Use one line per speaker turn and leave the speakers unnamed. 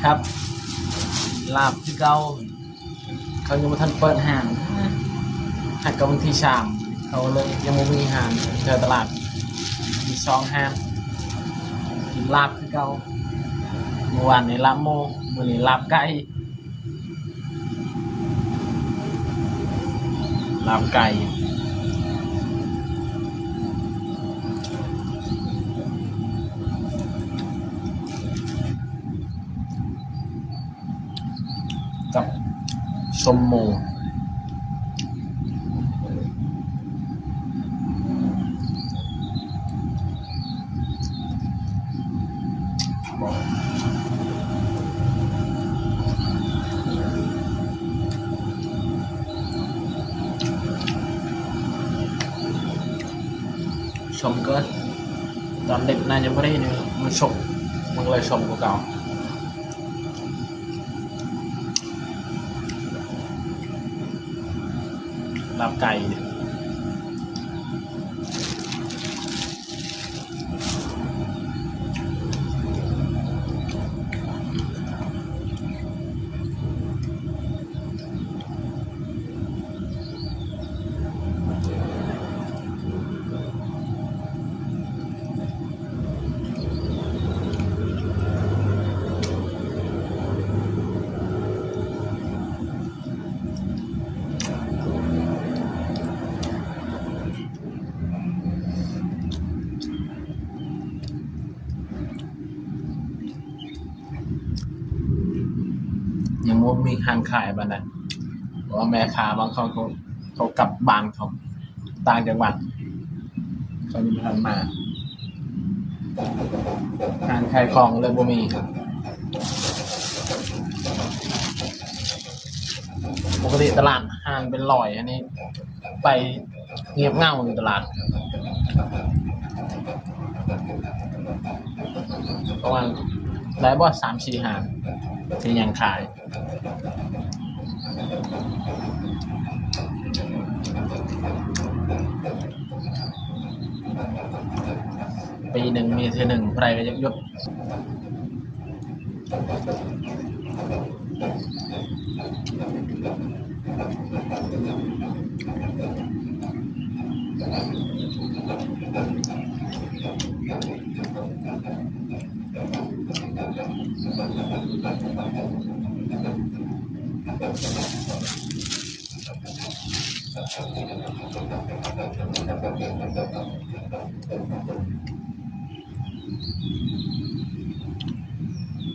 ครับลาบที่เก่าเขายังบ่ทันเปิดห้างหักกับวันที่3เขาเลยยังบ่มีห้างแถวตลาดมี2ห้างกินลาบคือเก่าเมื่อวานนี้ลาบหมูมื้อนี้ลาบไก่กับชมหมูชมเกินตอนเด็กน่าจะไม่ได้นี่มันชมมันเลยชมกว่าเก่าลาบไก่ยังบ่มีห้างขายบ้านนั้นเพราะว่าแม่ค้าบางคนเขากลับบ้านเขาต่างจังหวัดเขายังบ่ทันมาห้างขายของเลยบ่มีปกติตลาดห้างเป็นร้อยอันนี้ไปเงียบเหงาอยู่ตลาดประมาณได้บ่ 3-4 ห้างที่ยังขายปีหนึ่งมีเทื่อหนึ่งไผก็อยากหยุด